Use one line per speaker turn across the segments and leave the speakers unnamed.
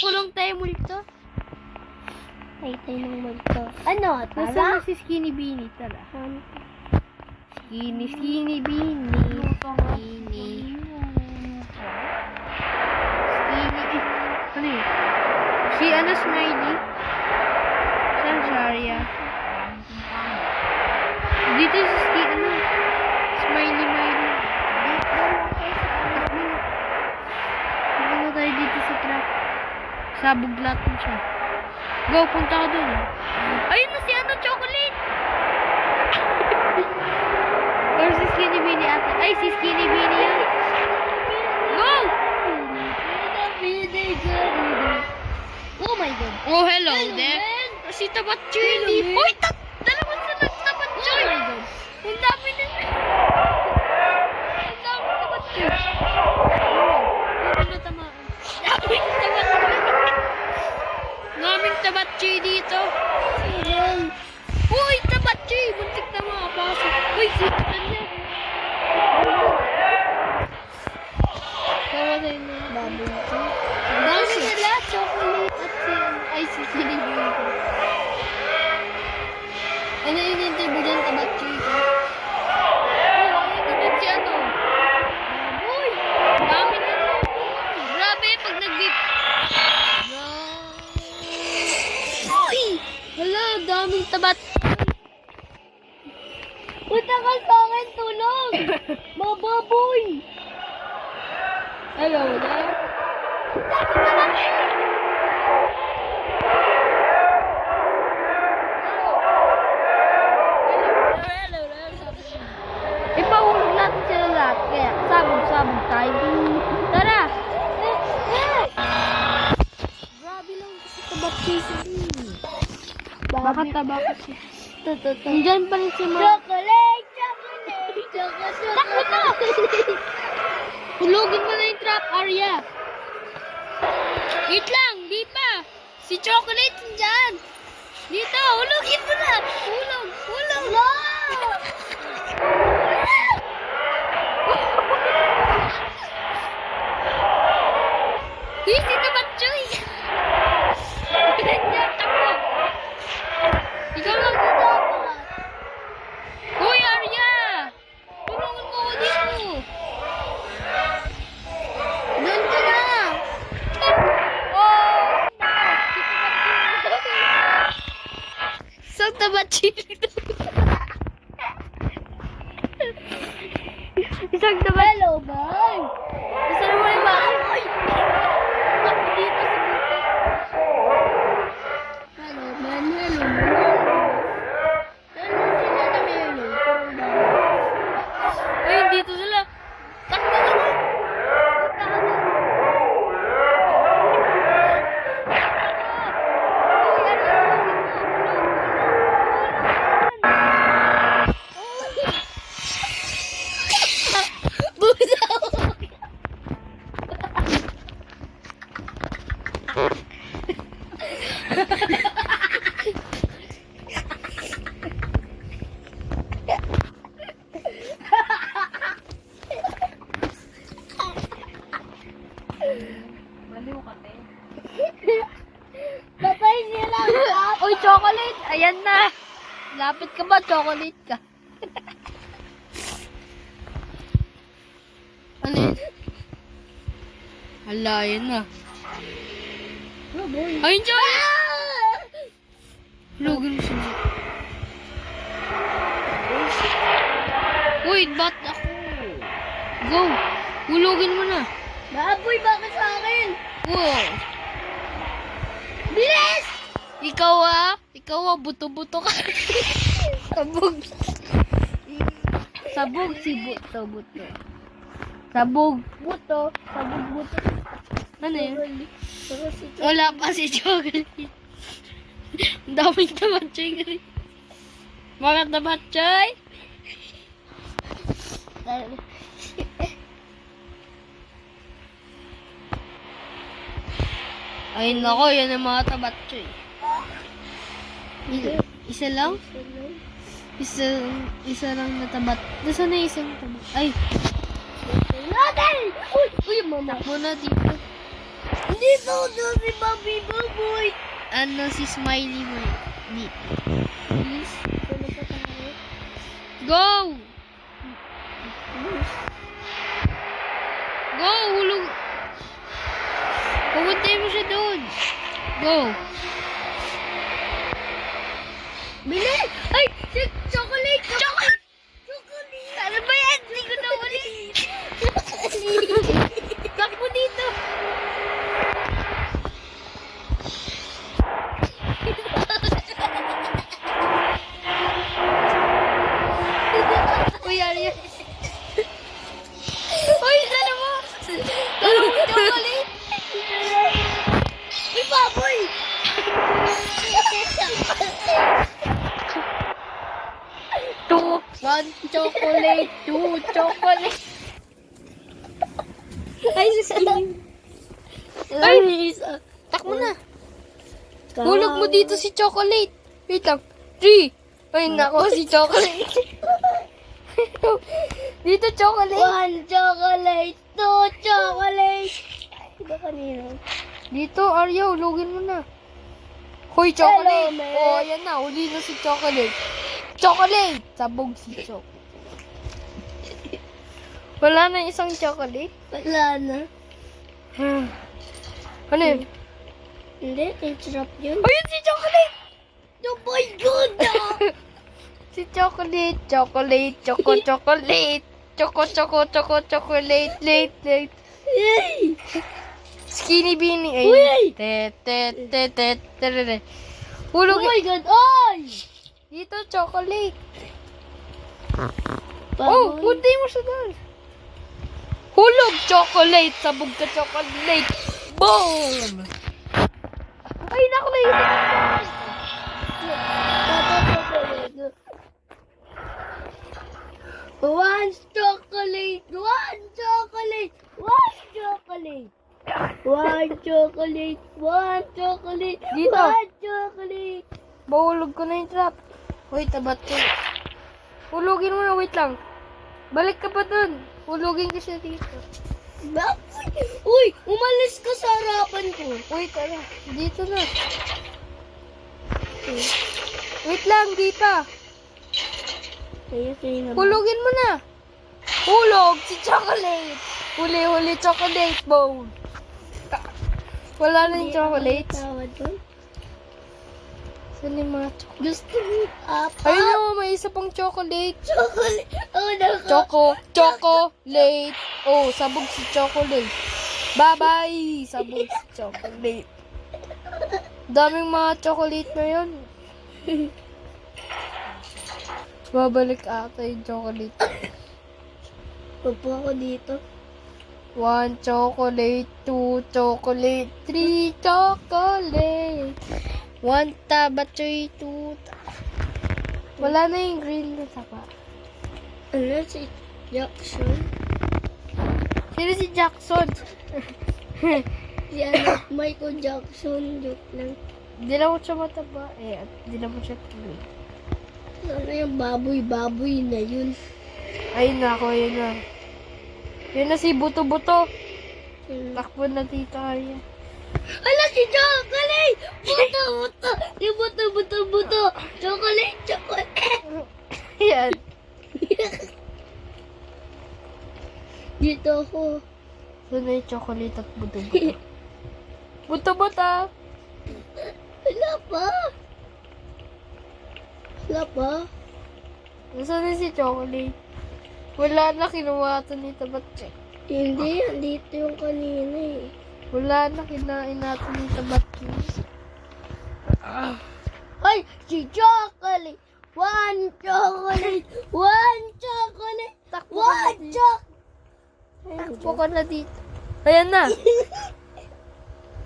kulong tayo multo.
Ay, tayo ng multo. Ano?
Nasaan
Tara?
na si Skinny Beanie? Tara. Skinny Beanie. Skinny. Ano yun? Si ano, Smiley? Saan Sharia? Dito si Skinny, ano? Smiley. Punta na tayo dito sa truck. Sabog natin siya. Go, punta ka dun. Ayun na si ano, Chocolate! Or si Skinny Beanie ata. Ay, si Skinny Beanie yan. Go!
Oh my God.
Oh, hello there.
man.
Si Tabat Chili.
Hello, man.
Hoy, dalawa sila Tabat Chili. Ang dami na. Ang dami Tabat Chili. Ano na tamaan? Daming Tabat Chili dito. Uy, Tabat Chili. Buntik na makapasok. Uy, sitan niya. Tawa tayo na.
Dami sila, chocolate at si Skinny. Ano yung interview dyan, Tabat Chico?
Oh, ayun naman si ano. Uy, dami na. Grabe, pag nag-beep.
Uy!
Hala, daming Tabat.
Punta ka sa akin, tulog! Mababoy!
Hello there. Ipahulog natin sila lahat. Kaya, sabog tayo. Tara! Grabe lang kasi Tabat Chili. Bakit taba kasi? Nandyan pa rin si Ma.
Chocolate!
Takbo na! Hulugin mo na yung trap, Arya. Wait lang, di pa. Si Chocolate nandyan. Dito, hulugin mo na. Hulog.
No!
Uy, si Tabatchoy. Nandyan, takbo. Ikaw lang dito. Uy, Arya. Tulungan mo ako dito.
Doon ka na!
Oh! Isang Tabatchoy. Isang Tabatchoy.
Hello, boy!
Gusto mo yung bahay? Takbo dito sa buti.
Hello, man. Hello, man. Hello sila na hello.
Ay, dito sila. Takbo ka na. Punta ka na.
Patay sila.
Uy, Chocolate! Ayan na! Lapit ka ba? Chocolate ka. Ano yun? Hala, ayan na.
Oh, boy.
Ayun, Chocolate! Hulugin mo siya. Uy, ba't ako? Go! Hulugin mo na.
Baboy, bakit sa akin?
Wow!
Bilis!
Ikaw buto-buto ka. Sabog. Sabog si buto. Sabog.
Buto. Sabog buto.
Ano yun?
Pero si
Wala pa si Chocolate. Ang daming Tabatchoy ka rin. Bakit Tabatchoy? Ayun ako, yan ang mga Tabatchoy. Isa lang? Isa lang na tabat. Nasaan na isang tabat? Ay!
Natin! Uy! Uy, mama.
Takbo na dito.
Dito, doon si Mama.
ano si Smiley mo dito.
Please, ano pa tayo?
Go! Go! Hulog! Pupuntay mo siya doon. Go!
Bili! Ay! Chocolate! Chocolate! Chocolate!
Ano ba yan? Hindi ko na ulit. Takbo dito. Uy, ano yan? Uy, sana mo! Sana mo chocolate!
Uy, baboy!
One chocolate, two chocolate.
Ay, siskin!
Ay! Takbo na. Hulog mo dito si chocolate. Wait lang. 3. Ay, nako, si chocolate. Dito chocolate.
One chocolate! Two chocolate! Ito kanina.
Dito, Arya, hulugin mo na. Hoy, chocolate.
Hello, man.
Oh, ayan na. Huli na si chocolate. Chocolate! Sabog si chocolate. Wala na isang chocolate.
Wala na.
Ano yun?
Hindi, interrupt yun.
Ayun si chocolate!
Oh my God!
Si chocolate, chocolate, chocolate. Chocolate, late.
Yay!
Skinny beanie.
Uy!
Te.
Oh
Hulog.
my God! Ay!
Dito, chocolate.
Baboy.
Oh, punti mo siya doon. Hulog, chocolate. Sabog ka, chocolate. Boom! Ay, naku, naisip.
One chocolate! One chocolate! One chocolate! One chocolate! One chocolate!
Dito.
One chocolate!
Bahulog ko na yung trap. Wait, tabat ko. Hulugin mo na, wait lang. Balik ka pa dun. Hulugin ka siya dito.
Bakit? Uy! Umalis ka sa harapan ko!
Wait, ano? Dito na. Wait lang, di pa.
Sa'yo naman.
Hulugin mo na. Hulog si chocolate. Huli, chocolate bowl. Wala na yung chocolate.
Tawad doon.
Saan yung mga chocolate?
Gusto mo apat?
Ayun o, may isa pang chocolate.
Chocolate! Oh, nako!
Chocolate. Oh, sabog si chocolate. Bye-bye. Sabog si chocolate. Daming mga chocolate na yun. Babalik ata yung chocolate.
Upo ako dito.
1 chocolate, 2 chocolate, 3 chocolate. 1 taba, 3, 2 taba. Wala na yung green na taba.
Ano si Jackson?
Sino si Jackson?
Si ano, Michael Jackson. Joke lang.
Hindi naman siya mataba at hindi naman siya tuloy.
Ano yung baboy na yun?
Ay nako, yun na. Yun na si Buto-Buto.
Hmm.
Takbo na dito, Arya.
Ala, si Chocolate! Buto! Yung buto! Chocolate!
Yan.
Dito ako.
Saan na yung chocolate at Buto-Buto? Buto-Buto!
Wala pa?
Nasaan na si chocolate? Wala na, kinuha ito ni Tabatche.
Hindi, dito yung kanina eh.
Wala na, kinain natin ni Tabatche.
Ay, si Chocolate! One chocolate! One chocolate!
Takbo
One
ka
chocolate!
Takbo ka na dito. Ayan na.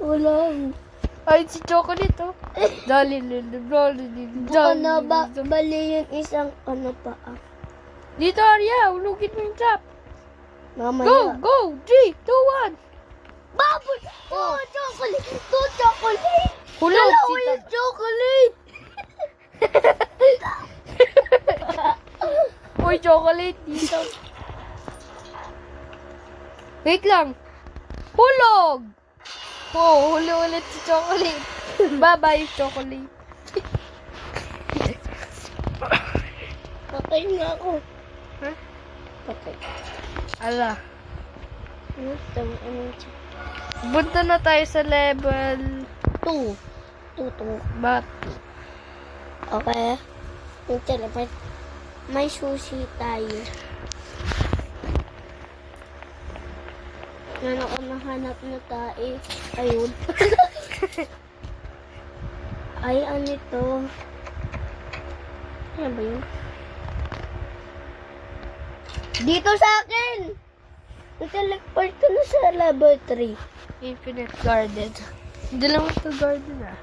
Wala.
Ay, si chocolate, oh. Dali.
Baka na ba bali yung isang ano pa ah.
Dito, Arya. Ulugin mo yung trap.
Mamaya.
Go! 3, 2, 1.
Baboy! Oh, chocolate! Two chocolate!
Hulog
Dalawa
si
yung chocolate!
Uy, chocolate dito. Wait lang. Hulog! Oh, huli ulit si Chocolate. Bye-bye, Chocolate.
Patay nga ako.
Huh?
Patay.
Ala.
Ano siya?
Punta na tayo sa level
2. 2.
Bat.
Okay. Yung teleport. May sushi tayo. Ano ko nahanap na tayo. Ayun. Ay, ano ito? Ano ba yun? Dito sa akin! Nag-teleport ko na sa laboratory.
Infinite Garden. Hindi lang ito garden ah.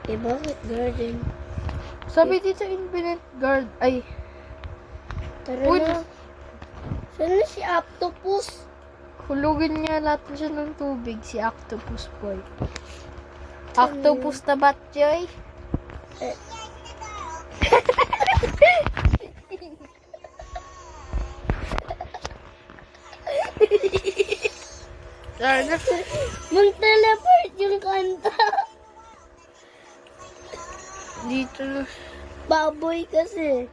Eh, bakit garden?
Sabi dito Infinite Garden. Ay.
Tara
Uy.
na. Saan na si Octopus?
Hulugin niya lahat siya ng tubig. Si Octopus Boy. Octopus na Batjoy.
Eh.
Sana.
Mag-teleport yung kanta.
Dito na.
Baboy kasi.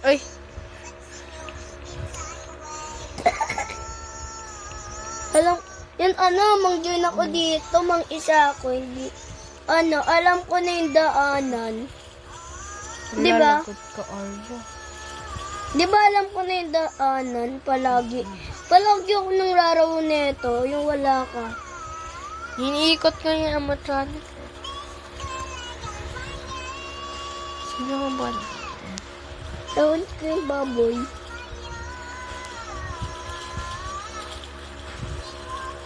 Ay.
Alam, yan mang-join ako dito, mang-isa ako, hindi. Alam ko na yung daanan. Di ba?
Lalagot ka, Arya.
Di ba alam ko na yung daanan, palagi. Palagi ako nang laraw nito, yung wala ka.
Iniikot ko yung animatronic. Sino ka ba?
Tawag ko yung baboy.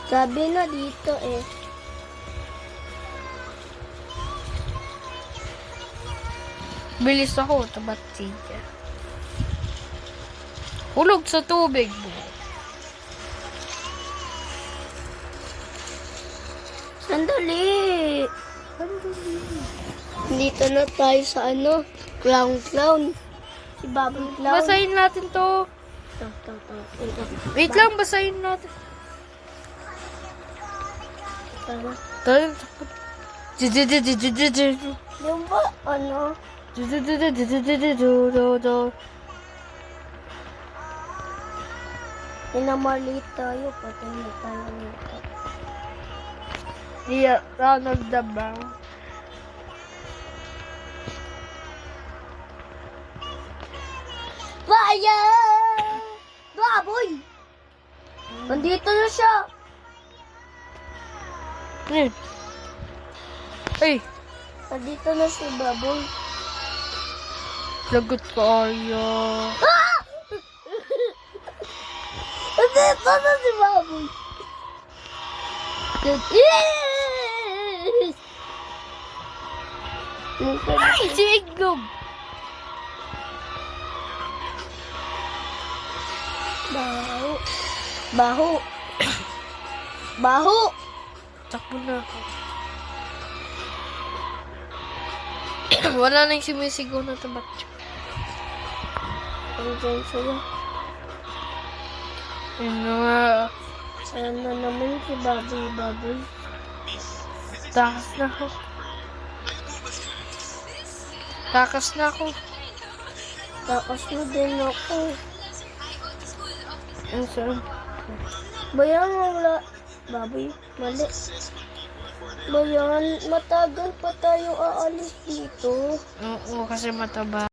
Sabi na dito eh.
Bilis ako, tabat siya. Hulog sa tubig mo.
Sandali! Dito na tayo sa clown. Si Baboy Clown.
Basahin natin to.
Ito.
Wait lang, basahin natin.
Tara.
Tayo.
Yung ba, inamali tayo, patay na tayo nito.
Yeah, Ronald the Brown.
Fire! Baboy! Nandito na siya!
Ayun. Ay,
Nandito na si Baboy.
lagot ka, Arya.
Nandito na si Baboy. Yes!
Ay, si Iglog.
Baho. Baho. Baho.
Takbo na ako. Wala nang sumisigaw na tabat.
Andiyan sila.
Yun na nga.
Ayan na naman si Baboy.
Takas na ako. Takas na ako.
Takas mo din ako.
Ano saan?
Bayan, wala. Baboy, mali. Bayan, matagal pa tayo aalis dito.
Oo, kasi mataba.